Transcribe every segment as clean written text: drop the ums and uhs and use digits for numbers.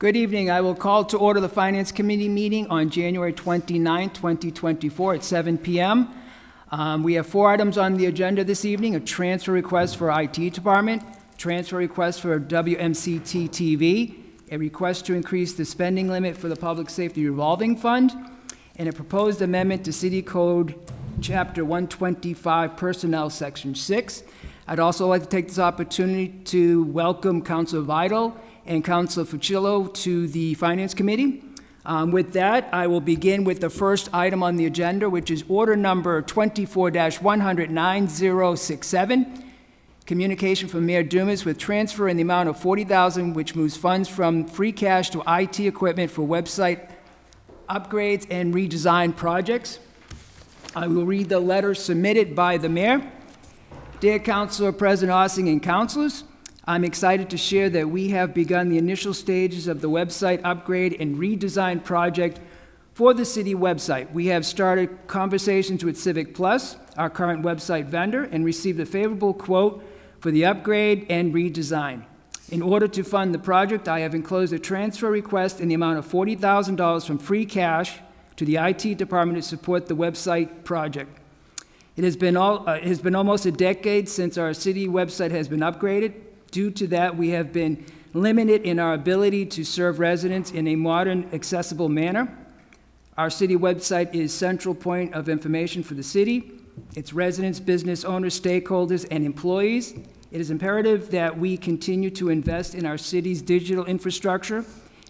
Good evening. I will call to order the Finance Committee meeting on January 29, 2024 at 7 p.m. We have 4 items on the agenda this evening: a transfer request for IT department, transfer request for WMCT-TV, a request to increase the spending limit for the Public Safety Revolving Fund, and a proposed amendment to City Code Chapter 125, Personnel, Section 6. I'd also like to take this opportunity to welcome Councilor Vital and Councilor Fucillo to the Finance Committee. With that, I will begin with the first item on the agenda, which is order number 24-100-9067. Communication from Mayor Dumas with transfer in the amount of $40,000, which moves funds from free cash to IT equipment for website upgrades and redesign projects. I will read the letter submitted by the mayor. Dear Councilor, President Ossing, and councilors, I'm excited to share that we have begun the initial stages of the website upgrade and redesign project for the city website. We have started conversations with Civic Plus, our current website vendor, and received a favorable quote for the upgrade and redesign. In order to fund the project, I have enclosed a transfer request in the amount of $40,000 from free cash to the IT department to support the website project. It has been almost a decade since our city website has been upgraded. Due to that, we have been limited in our ability to serve residents in a modern, accessible manner. Our city website is central point of information for the city, its residents, business owners, stakeholders, and employees. It is imperative that we continue to invest in our city's digital infrastructure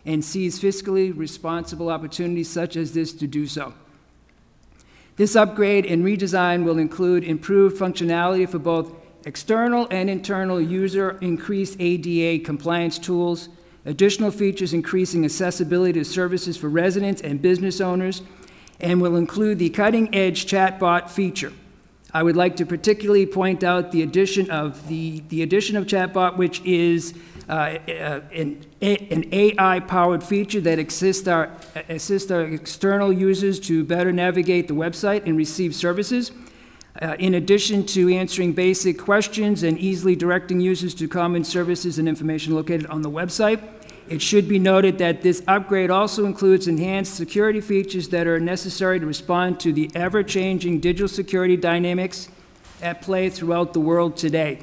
and seize fiscally responsible opportunities such as this to do so. This upgrade and redesign will include improved functionality for both external and internal user, increased ADA compliance tools, additional features increasing accessibility to services for residents and business owners, and will include the cutting-edge chatbot feature. I would like to particularly point out the addition of chatbot, which is an AI-powered feature that assists our external users to better navigate the website and receive services. In addition to answering basic questions and easily directing users to common services and information located on the website, it should be noted that this upgrade also includes enhanced security features that are necessary to respond to the ever-changing digital security dynamics at play throughout the world today.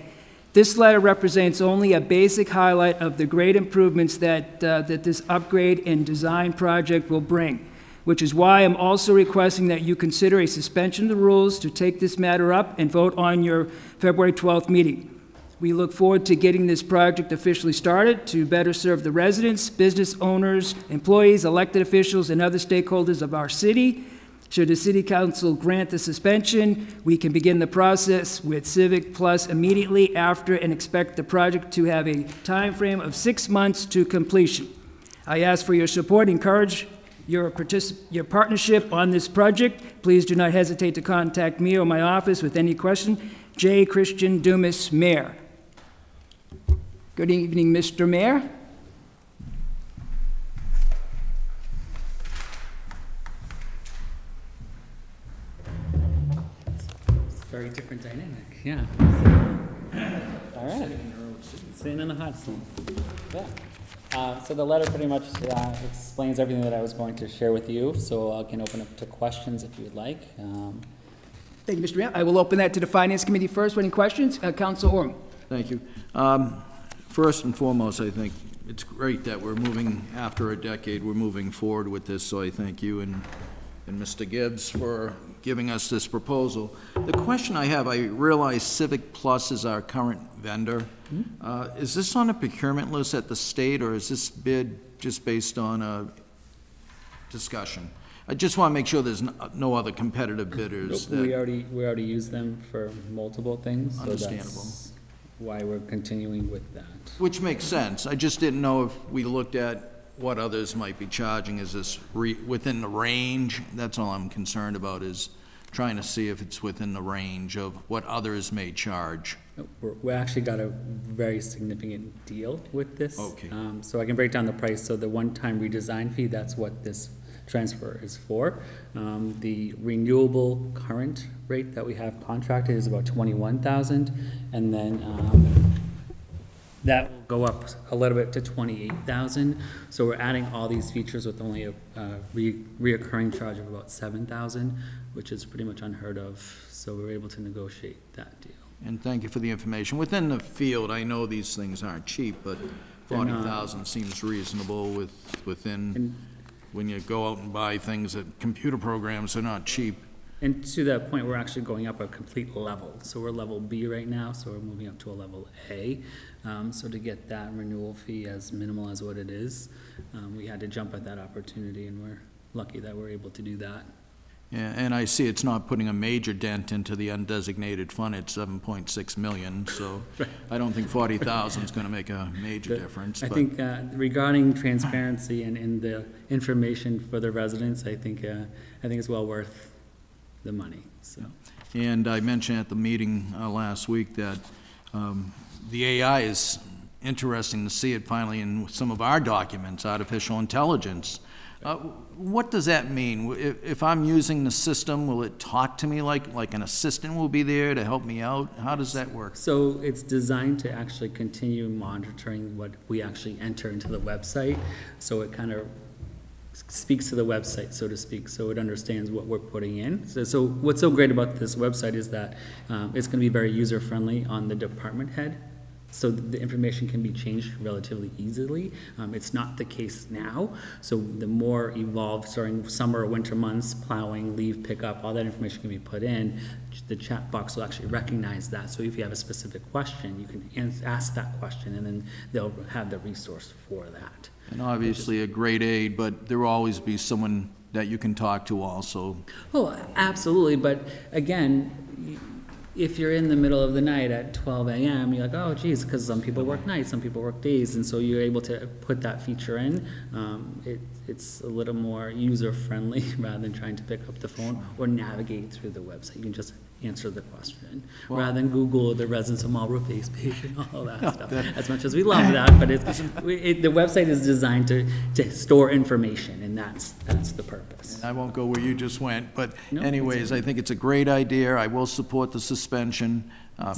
This letter represents only a basic highlight of the great improvements that this upgrade and design project will bring, which is why I'm also requesting that you consider a suspension of the rules to take this matter up and vote on your February 12th meeting. We look forward to getting this project officially started to better serve the residents, business owners, employees, elected officials, and other stakeholders of our city. Should the City Council grant the suspension, we can begin the process with Civic Plus immediately after and expect the project to have a time frame of 6 months to completion. I ask for your support, encourage your partnership on this project. Please do not hesitate to contact me or my office with any question. J. Christian Dumas, Mayor. Good evening, Mr. Mayor. Very different dynamic, yeah. All right, sitting in the hot seat. Yeah. So the letter pretty much explains everything that I was going to share with you, so I can open up to questions if you would like. Thank you, Mr. Mayor. I will open that to the Finance Committee first. Any questions? Councilor Orm. Thank you. First and foremost, I think it's great that we're moving, after a decade, we're moving forward with this, so I thank you and Mr. Gibbs for giving us this proposal. The question I have, I realize Civic Plus is our current vendor. Mm-hmm. Is this on a procurement list at the state, or is this bid just based on a discussion? I just want to make sure there's no other competitive bidders. Nope, we already use them for multiple things. Understandable. So that's why we're continuing with that. Which makes sense. I just didn't know if we looked at what others might be charging. Is this within the range? That's all I'm concerned about, is trying to see if it's within the range of what others may charge. We actually got a very significant deal with this. Okay. So I can break down the price. So the one-time redesign fee, that's what this transfer is for. The renewable current rate that we have contracted is about $21,000, and then That will go up a little bit to 28,000. So we're adding all these features with only a reoccurring charge of about 7,000, which is pretty much unheard of. So we were able to negotiate that deal. And thank you for the information. Within the field, I know these things aren't cheap, but 40,000 seems reasonable within, when you go out and buy things that computer programs are not cheap. And to that point, we're actually going up a complete level. So we're level B right now, so we're moving up to a level A. So to get that renewal fee as minimal as what it is, we had to jump at that opportunity, and we're lucky that we're able to do that. Yeah, and I see it's not putting a major dent into the undesignated fund at 7.6 million, so I don't think 40,000 is going to make a major difference. I think regarding transparency and the information for the residents, I think it's well worth the money. So. And I mentioned at the meeting last week that the AI is interesting to see it finally in some of our documents, artificial intelligence. What does that mean? If I'm using the system, will it talk to me like an assistant will be there to help me out? How does that work? So it's designed to actually continue monitoring what we actually enter into the website. So it kind of speaks to the website, so to speak, so it understands what we're putting in. So what's so great about this website is that it's going to be very user-friendly on the department head. So the information can be changed relatively easily. It's not the case now. So the more evolved during summer or winter months, plowing, leave, pickup, all that information can be put in. The chat box will actually recognize that. So if you have a specific question, you can ask that question, and then they'll have the resource for that. And obviously a great aid, but there will always be someone that you can talk to also. Oh, absolutely. But again, if you're in the middle of the night at 12 a.m., you're like, oh, geez, because some people work nights, some people work days, and so you're able to put that feature in. It's a little more user-friendly rather than trying to pick up the phone or navigate through the website. You can just answer the question rather than Google the residents of Marlborough face page and all that stuff. As much as we love that, but the website is designed to store information, and that's the purpose. I won't go where you just went, but No, anyways, I think it's a great idea. I will support the suspension.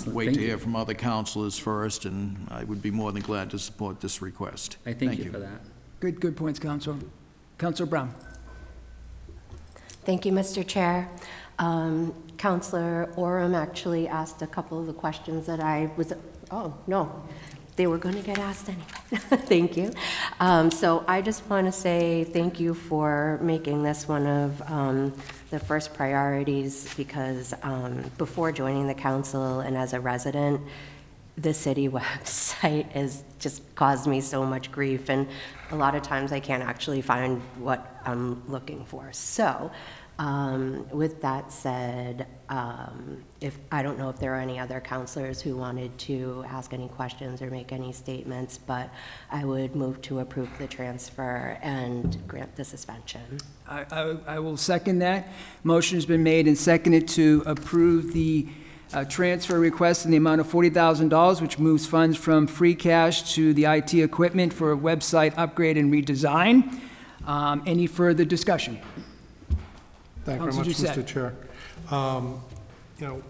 Wait to hear from other councilors first, and I would be more than glad to support this request. I thank you for that. Good points, Council. Councilor Brown. Thank you, Mr. Chair. Councilor Oram actually asked a couple of the questions that I was, oh, no, they were going to get asked anyway. Thank you. So I just want to say thank you for making this one of the first priorities, because before joining the council and as a resident, the city website has just caused me so much grief, and a lot of times I can't actually find what I'm looking for. So with that said, if I don't know if there are any other councilors who wanted to ask any questions or make any statements, but I would move to approve the transfer and grant the suspension. I will second that. Motion has been made and seconded to approve the transfer request in the amount of $40,000, which moves funds from free cash to the IT equipment for a website upgrade and redesign. Any further discussion? Thank you very much, Mr. Chair. You know,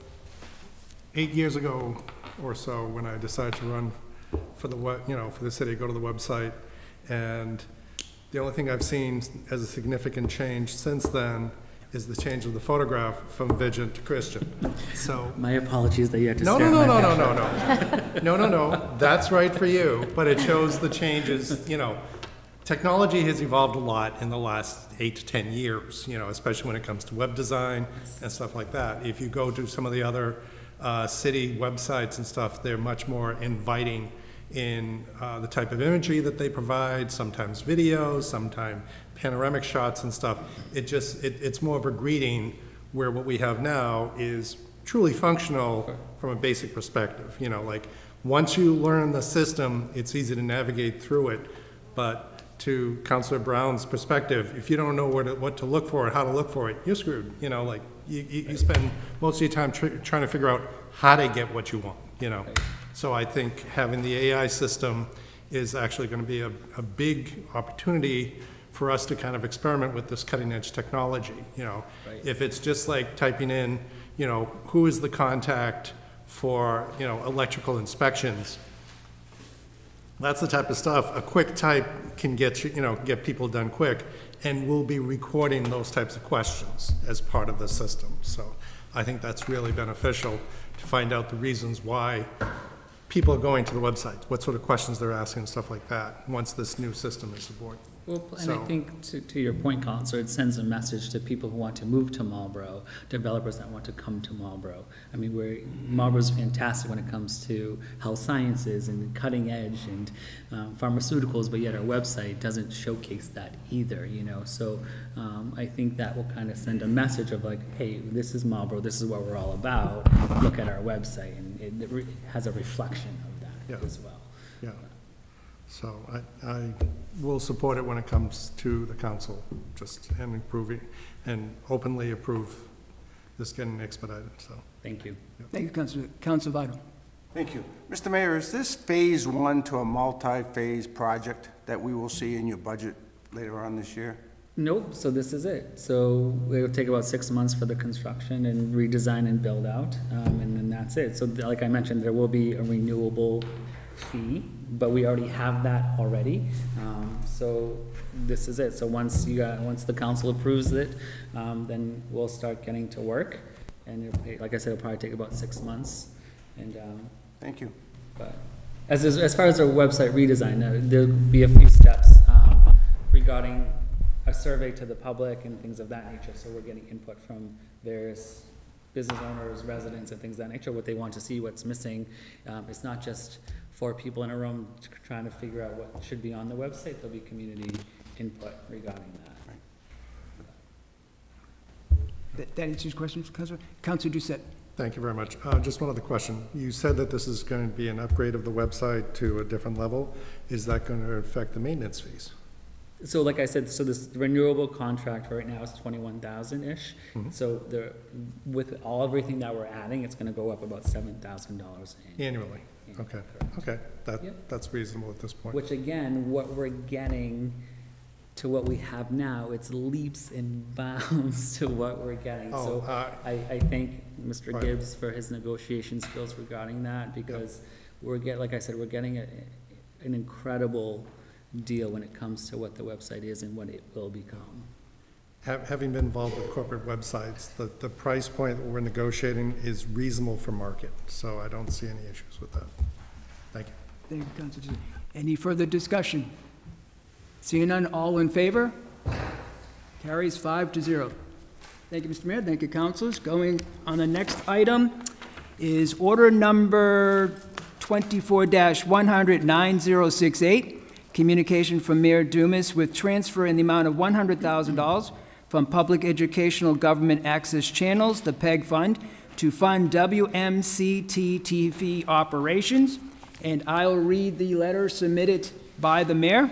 8 years ago or so, when I decided to run for the for the city, go to the website, and the only thing I've seen as a significant change since then is the change of the photograph from Vigent to Christian. So my apologies that you had to no. That's right for you, but it shows the changes. You know, technology has evolved a lot in the last 8 to 10 years. You know, especially when it comes to web design and stuff like that. If you go to some of the other city websites and stuff, they're much more inviting in the type of imagery that they provide, sometimes videos, sometimes panoramic shots and stuff. It's more of a greeting, where what we have now is truly functional from a basic perspective. You know, like once you learn the system, it's easy to navigate through it. But to Councilor Brown's perspective, if you don't know what to look for and how to look for it, you're screwed. You know, like you spend most of your time trying to figure out how to get what you want, you know. So I think having the AI system is actually going to be a big opportunity for us to kind of experiment with this cutting edge technology. You know, if it's just like typing in, you know, who is the contact for, you know, electrical inspections, That's the type of stuff, a quick type can get get people done quick, and we'll be recording those types of questions as part of the system. So I think that's really beneficial to find out the reasons why people are going to the website, what sort of questions they're asking and stuff like that, once this new system is aboard. Well, and I think to your point, Counselor, it sends a message to people who want to move to Marlborough, developers that want to come to Marlborough. I mean, Marlborough's fantastic when it comes to health sciences and cutting edge and pharmaceuticals, but yet our website doesn't showcase that either, you know. So I think that will kind of send a message of like, hey, this is Marlborough, this is what we're all about. Look at our website, and it has a reflection of that as well. Yeah. So I will support it when it comes to the council, and improving and openly approve this getting expedited. So thank you. Thank you, Councilor. Councilor Vital. Thank you. Mr. Mayor, is this phase one to a multi-phase project that we will see in your budget later on this year? Nope, so this is it. So it'll take about 6 months for the construction and redesign and build out, and then that's it. So like I mentioned, there will be a renewable fee, but we already have that already. So this is it. So once the council approves it, then we'll start getting to work. And like I said, it'll probably take about 6 months. And thank you. But as far as our website redesign, there'll be a few steps regarding a survey to the public and things of that nature. So we're getting input from various business owners, residents, and things of that nature, what they want to see, what's missing. It's not just 4 people in a room trying to figure out what should be on the website. There'll be community input regarding that. That answers your questions, Councilor. Councilor Doucette. thank you very much. Just one other question. You said that this is going to be an upgrade of the website to a different level. Is that going to affect the maintenance fees? So like I said, so this renewable contract right now is 21,000-ish. So with everything that we're adding, it's going to go up about $7,000 Annually? Okay, okay, that's reasonable at this point. Which again, what we're getting to what we have now, it's leaps and bounds to what we're getting. So I thank Mr. Gibbs for his negotiation skills regarding that, because like I said, we're getting an incredible deal when it comes to what the website is and what it will become. Having been involved with corporate websites, the price point that we're negotiating is reasonable for market, so I don't see any issues with that. Thank you. Thank you, Councilor. Any further discussion? Seeing none, all in favor? Carries 5-0. Thank you, Mr. Mayor. Thank you, councilors. Going on the next item is order number 24-100-9068, communication from Mayor Dumas with transfer in the amount of $100,000 from Public Educational Government Access Channels, the PEG Fund, to fund WMCT-TV operations. And I'll read the letter submitted by the mayor.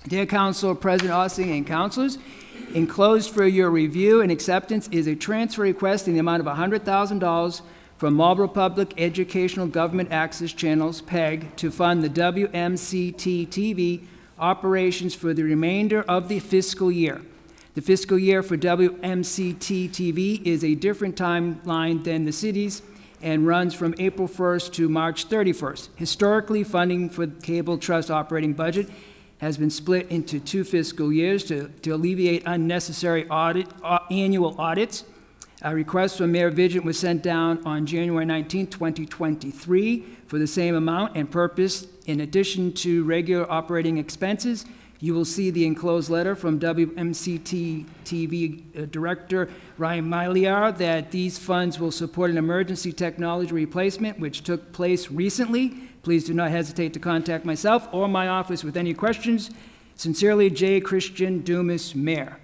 Dear Council President Ossing and councilors, enclosed for your review and acceptance is a transfer request in the amount of $100,000 from Marlborough Public Educational Government Access Channels, PEG, to fund the WMCT-TV operations for the remainder of the fiscal year. The fiscal year for WMCT-TV is a different timeline than the city's and runs from April 1st to March 31st. Historically, funding for the Cable Trust operating budget has been split into 2 fiscal years to alleviate unnecessary annual audits. A request from Mayor Vigent was sent down on January 19, 2023 for the same amount and purpose. In addition to regular operating expenses, you will see the enclosed letter from WMCT-TV Director Ryan Miliar that these funds will support an emergency technology replacement which took place recently. Please do not hesitate to contact myself or my office with any questions. Sincerely, J. Christian Dumas, Mayor.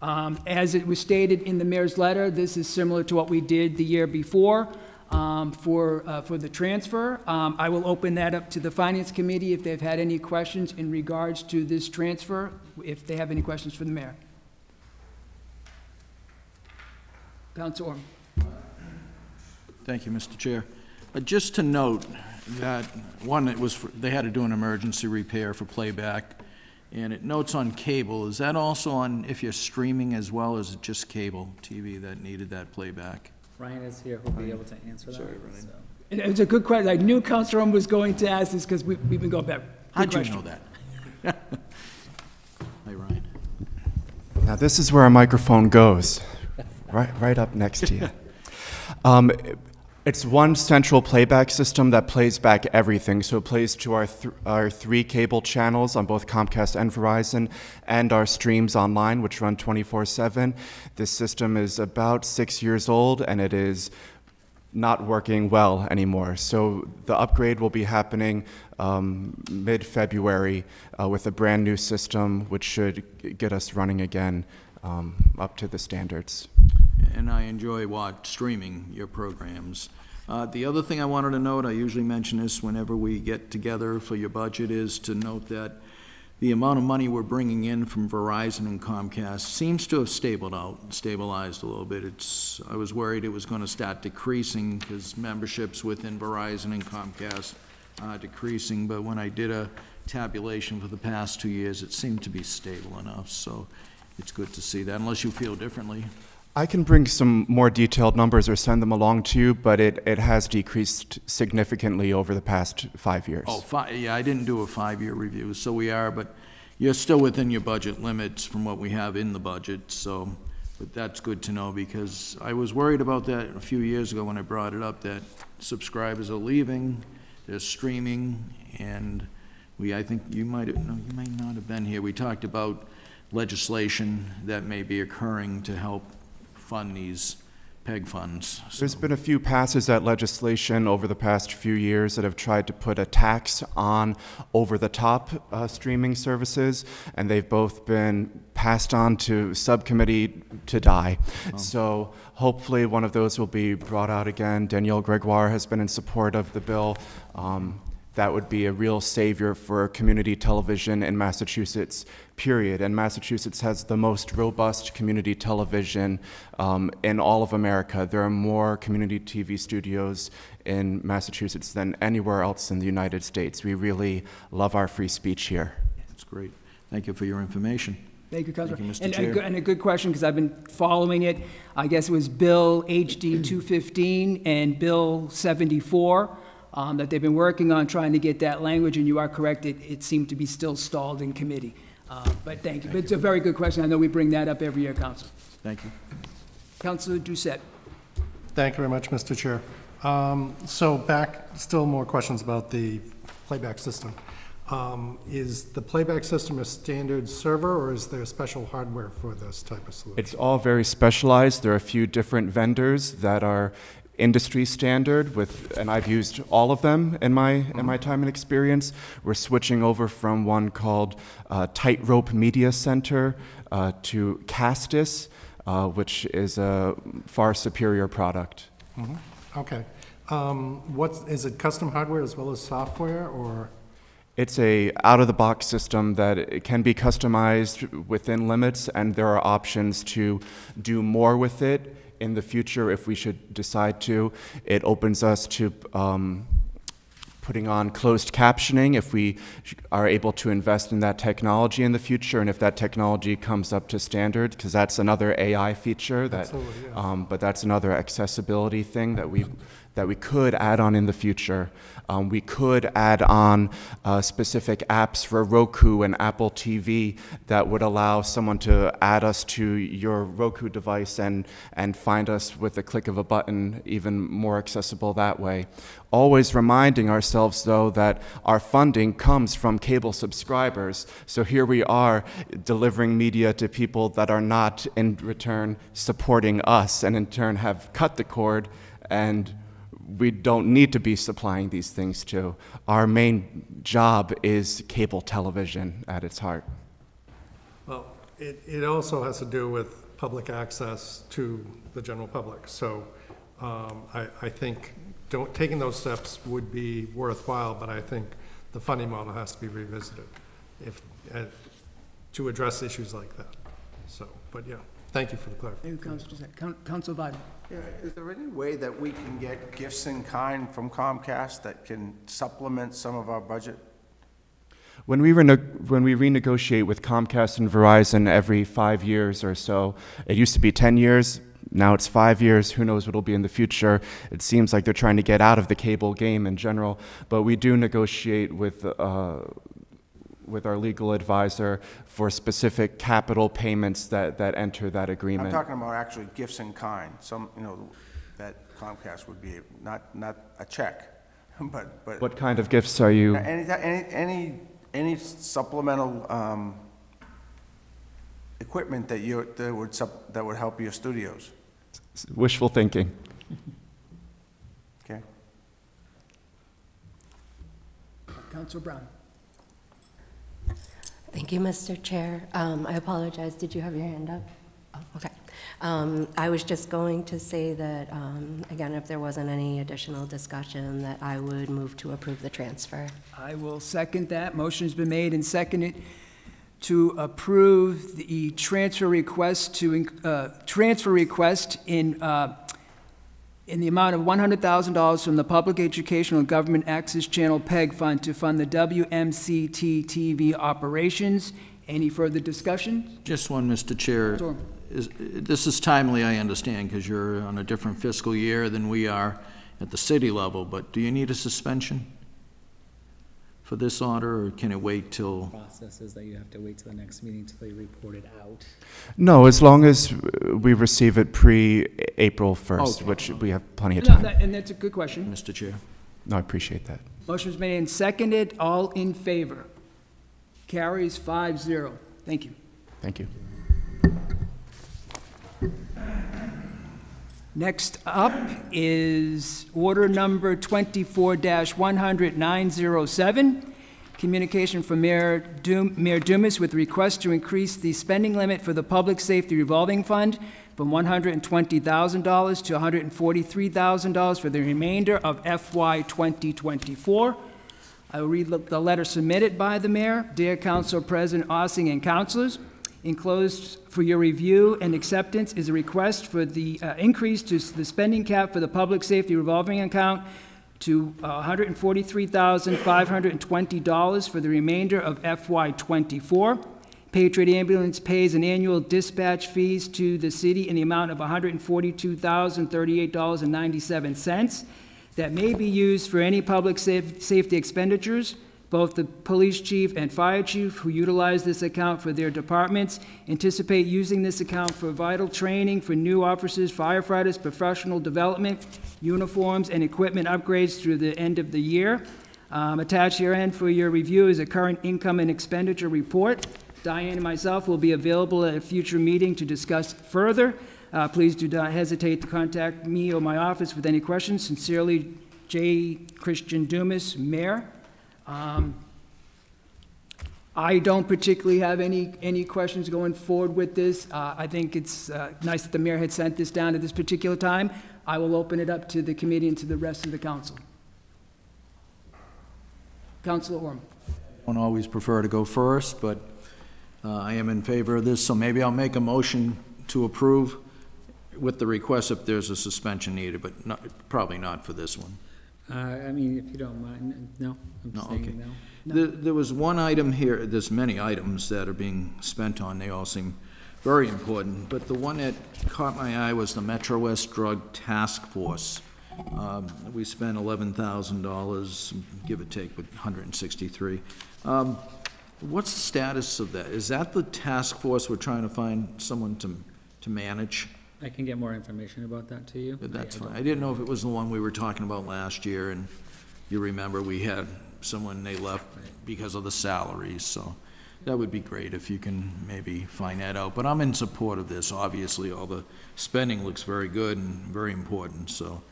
As it was stated in the mayor's letter, this is similar to what we did the year before for the transfer. I will open that up to the Finance Committee if they've had any questions in regards to this transfer, if they have any questions for the mayor. Councilor Orm. Thank you, Mr. Chair. Just to note that, one, they had to do an emergency repair for playback, and it notes on cable. Is that also on if you're streaming as well as just cable TV that needed that playback? Ryan is here, who'll be able to answer that. Sorry, Ryan. So. And it was a good question. I knew Councilor Owen was going to ask this because we've been going back. Good How'd you question. know that? Hey, Ryan. Now, this is where a microphone goes, right up next to you. It's one central playback system that plays back everything. So it plays to our 3 cable channels on both Comcast and Verizon, and our streams online, which run 24/7. This system is about 6 years old, and it is not working well anymore. So the upgrade will be happening mid-February with a brand new system, which should get us running again up to the standards. And I enjoy streaming your programs. The other thing I wanted to note, I usually mention this whenever we get together for your budget, is to note that the amount of money we're bringing in from Verizon and Comcast seems to have stabilized a little bit. I was worried it was going to start decreasing because memberships within Verizon and Comcast are decreasing, but when I did a tabulation for the past 2 years, it seemed to be stable enough, so it's good to see that, unless you feel differently. I can bring some more detailed numbers or send them along to you, but it has decreased significantly over the past 5 years. Oh, yeah, I didn't do a 5-year review, so we are, but you're still within your budget limits from what we have in the budget, so, but that's good to know, because I was worried about that a few years ago when I brought it up, that subscribers are leaving, they're streaming, and I think you might not have been here. We talked about legislation that may be occurring to help fund these PEG funds. There's been a few passes at legislation over the past few years that have tried to put a tax on over-the-top streaming services, and they've both been passed on to subcommittee to die. Oh. So hopefully one of those will be brought out again. Danielle Gregoire has been in support of the bill. That would be a real savior for community television in Massachusetts, period. And Massachusetts has the most robust community television in all of America. There are more community TV studios in Massachusetts than anywhere else in the United States. We really love our free speech here. That's great. Thank you for your information. Thank you, Councilor. Thank you, Mr. Chair. And a good question, because I've been following it. I guess it was Bill HD 215 and Bill 74. That they've been working on trying to get that language, and you are correct, it seemed to be still stalled in committee. But thank you. But it's a very good question. I know we bring that up every year, Council. Thank you. Councilor Doucette. Thank you very much, Mr. Chair. So still more questions about the playback system. Is the playback system a standard server, or is there special hardware for this type of solution? It's all very specialized. There are a few different vendors that are industry standard and I've used all of them in my time and experience. We're switching over from one called Tightrope Media Center to Castis, which is a far superior product. Mm-hmm. Okay. Is it custom hardware as well as software, or? It's a out-of-the-box system that it can be customized within limits, and there are options to do more with it in the future if we should decide to. It opens us to putting on closed captioning if we are able to invest in that technology in the future, and if that technology comes up to standard, because that's another AI feature that, but that's another accessibility thing that we could add on in the future. We could add on specific apps for Roku and Apple TV that would allow someone to add us to your Roku device and find us with a click of a button, even more accessible that way. Always reminding ourselves, though, that our funding comes from cable subscribers. So here we are delivering media to people that are not, in return, supporting us, and in turn have cut the cord, and we don't need to be supplying these things to. Our main job is cable television at its heart. Well, it also has to do with public access to the general public. So I think taking those steps would be worthwhile, but I think the funding model has to be revisited to address issues like that. So, but yeah, thank you for the clarification. Councilor Biden. Yeah, is there any way that we can get gifts in kind from Comcast that can supplement some of our budget? When we renegotiate with Comcast and Verizon every 5 years or so, it used to be 10 years, Now it's 5 years. Who knows what it'll be in the future? It seems like they're trying to get out of the cable game in general, but we do negotiate with our legal advisor for specific capital payments that enter that agreement. I'm talking about actually gifts in kind, some, that Comcast would be, not a check, but. What kind of gifts are you? Any supplemental equipment that would help your studios. Wishful thinking. Okay. Councilor Brown. Thank you, Mr. Chair. I apologize. Did you have your hand up? Oh, okay. I was just going to say that, again, if there wasn't any additional discussion, that I would move to approve the transfer. I will second that. Motion's been made and seconded to approve the transfer request in the amount of $100,000 from the Public Educational and Government Access Channel PEG Fund to fund the WMCT-TV operations. Any further discussion? Just one, Mr. Chair. Sure. This is timely, I understand, because you're on a different fiscal year than we are at the city level, but do you need a suspension for this order, or can it wait till? Process is that you have to wait till the next meeting till they report it out. No, as long as we receive it pre-April 1st, Okay. which we have plenty of No, time. and that's a good question. Mr. Chair. No, I appreciate that. Motion's made and seconded. All in favor? Carries 5-0. Thank you. Thank you. Next up is order number 24-100-907, communication from Mayor Dumas with request to increase the spending limit for the Public Safety Revolving Fund from $120,000 to $143,000 for the remainder of FY 2024. I will read the letter submitted by the mayor. Dear Council President Ossing and councilors, enclosed for your review and acceptance is a request for the increase to the spending cap for the public safety revolving account to $143,520 for the remainder of FY '24. Patriot Ambulance pays an annual dispatch fees to the city in the amount of $142,038.97 that may be used for any public safety expenditures. Both the police chief and fire chief who utilize this account for their departments anticipate using this account for vital training for new officers, firefighters, professional development, uniforms, and equipment upgrades through the end of the year. Attached herein for your review is a current income and expenditure report. Diane and myself will be available at a future meeting to discuss further. Please do not hesitate to contact me or my office with any questions. Sincerely, J. Christian Dumas, Mayor. I don't particularly have any questions going forward with this. I think it's nice that the mayor had sent this down at this particular time. I will open it up to the committee and to the rest of the council. Councilor Orm. I don't always prefer to go first, but I am in favor of this, so maybe I'll make a motion to approve with the request if there's a suspension needed, but probably not for this one. I mean, if you don't mind, no, I'm saying no. There was one item here, there's many items that are being spent on, they all seem very important, but the one that caught my eye was the Metro West Drug Task Force. We spent $11,000, give or take, with 163. What's the status of that? Is that the task force we're trying to find someone to manage? I can get more information about that to you. That's fine. I didn't know if it was the one we were talking about last year, and you remember we had someone, they left because of the salaries, so that would be great if you can maybe find that out. But I'm in support of this. Obviously, all the spending looks very good and very important, so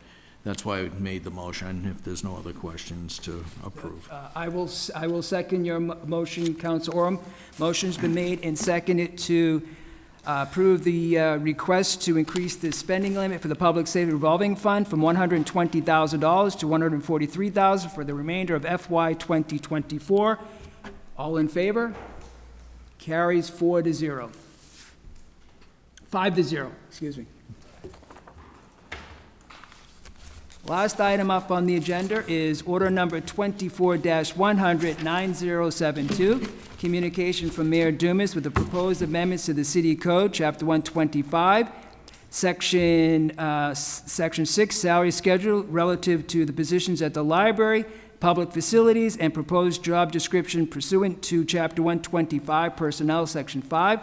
that's why I made the motion, if there's no other questions to approve. I will second your motion, Councilor Orm. Motion's been made and seconded to approve the request to increase the spending limit for the Public Safety Revolving Fund from $120,000 to $143,000 for the remainder of FY 2024. All in favor? Carries 4-0. 5-0, excuse me. Last item up on the agenda is order number 24-100-9072, communication from Mayor Dumas with the proposed amendments to the City Code, Chapter 125, Section 6, salary schedule relative to the positions at the library, public facilities, and proposed job description pursuant to Chapter 125, Personnel, Section 5.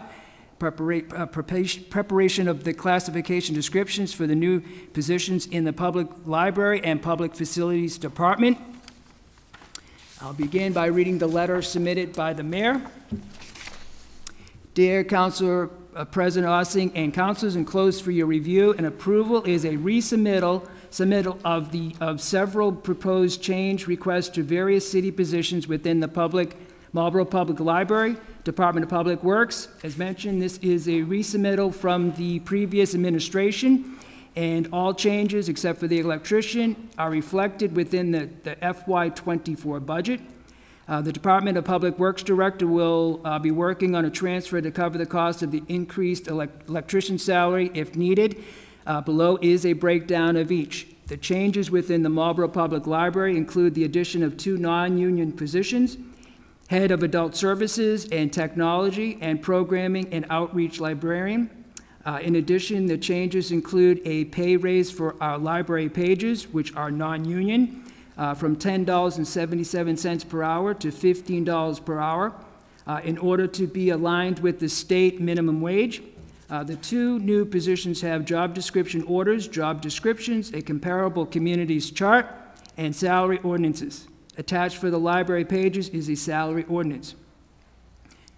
Preparation of the classification descriptions for the new positions in the public library and public facilities department. I'll begin by reading the letter submitted by the mayor. Dear Councilor President Ossing and councilors, enclosed for your review and approval is a resubmittal of several proposed change requests to various city positions within the Marlborough Public Library, Department of Public Works. As mentioned, this is a resubmittal from the previous administration, and all changes except for the electrician are reflected within the FY24 budget. The Department of Public Works Director will be working on a transfer to cover the cost of the increased electrician salary if needed. Below is a breakdown of each. The changes within the Marlborough Public Library include the addition of 2 non-union positions, Head of Adult Services and Technology, and Programming and Outreach Librarian. In addition, the changes include a pay raise for our library pages, which are non-union, from $10.77 per hour to $15 per hour, in order to be aligned with the state minimum wage. The 2 new positions have job description orders, job descriptions, a comparable communities chart, and salary ordinances. Attached for the library pages is a salary ordinance.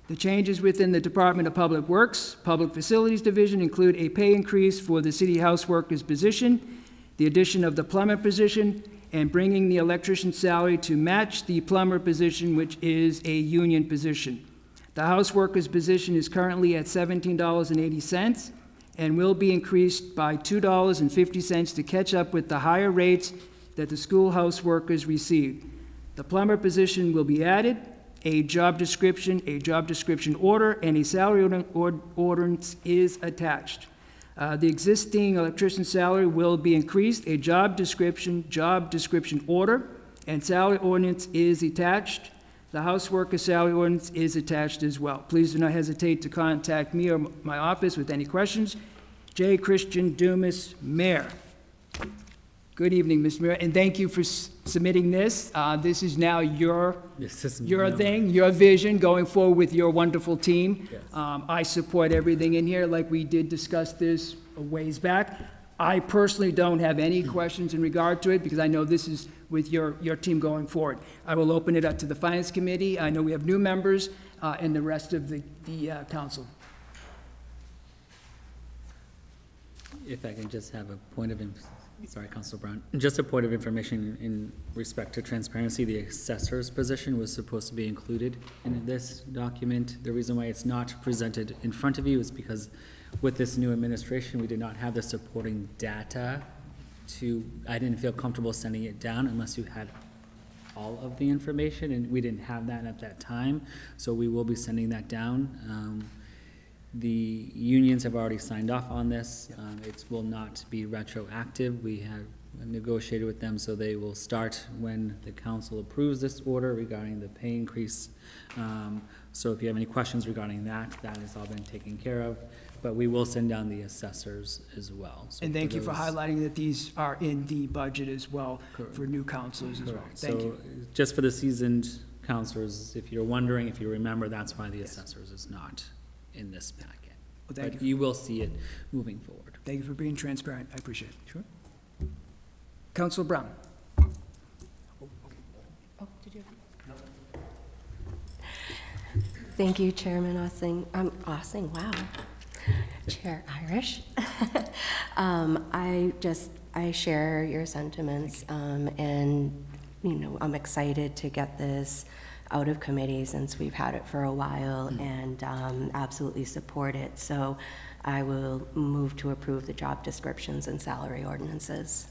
The changes within the Department of Public Works, Public Facilities Division include a pay increase for the city house workers position, the addition of the plumber position, and bringing the electrician salary to match the plumber position, which is a union position. The house workers position is currently at $17.80 and will be increased by $2.50 to catch up with the higher rates that the schoolhouse workers received. The plumber position will be added, a job description order, and a salary ordinance is attached. The existing electrician salary will be increased, a job description order, and salary ordinance is attached. The house worker salary ordinance is attached as well. Please do not hesitate to contact me or my office with any questions. J. Christian Dumas, Mayor. Good evening, Mr. Mayor, and thank you for submitting this. This is now your thing, your vision going forward with your wonderful team. Yes. I support everything in here, like we did discuss this a ways back. I personally don't have any questions in regard to it because I know this is with your team going forward. I will open it up to the Finance Committee. I know we have new members and the rest of the council. If I can just have a point of sorry, Councilor Brown. Just a point of information in respect to transparency, the assessor's position was supposed to be included in this document. The reason why it's not presented in front of you is because with this new administration, we did not have the supporting data I didn't feel comfortable sending it down unless you had all of the information, and we didn't have that at that time. So we will be sending that down. The unions have already signed off on this. It will not be retroactive. We have negotiated with them, so they will start when the council approves this order regarding the pay increase. So if you have any questions regarding that has all been taken care of. But we will send down the assessors as well. So and thank you for highlighting that these are in the budget as well. Correct. For new councilors as well. Thank you. Just for the seasoned councilors, if you're wondering, if you remember, that's why the assessors is not in this packet. Well, thank you. You will see it moving forward. Thank you for being transparent. I appreciate it. Sure. Councilor Brown. Oh, did you? No. Thank you, Chairman Ossing. Ossing, wow. Chair Irish. I share your sentiments, and I'm excited to get this out of committee since we've had it for a while, and absolutely support it. So I will move to approve the job descriptions and salary ordinances.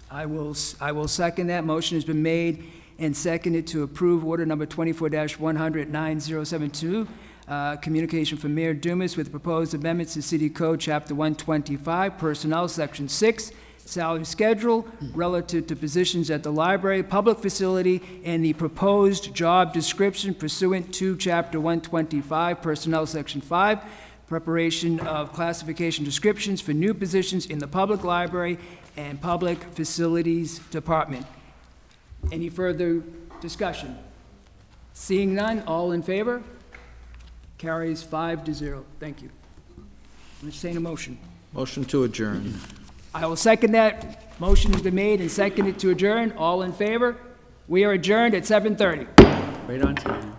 I will second that. Motion has been made and seconded to approve order number 24-100-9072, communication from Mayor Dumas with proposed amendments to City Code Chapter 125, Personnel, Section 6, salary schedule relative to positions at the library, public facility, and the proposed job description pursuant to Chapter 125, Personnel, Section 5, preparation of classification descriptions for new positions in the Public Library and Public Facilities Department. Any further discussion? Seeing none, all in favor? Carries 5-0. Thank you. Entertain a motion. Motion to adjourn. I will second that. Motion has been made and seconded to adjourn. All in favor? We are adjourned at 7:30. Right on time.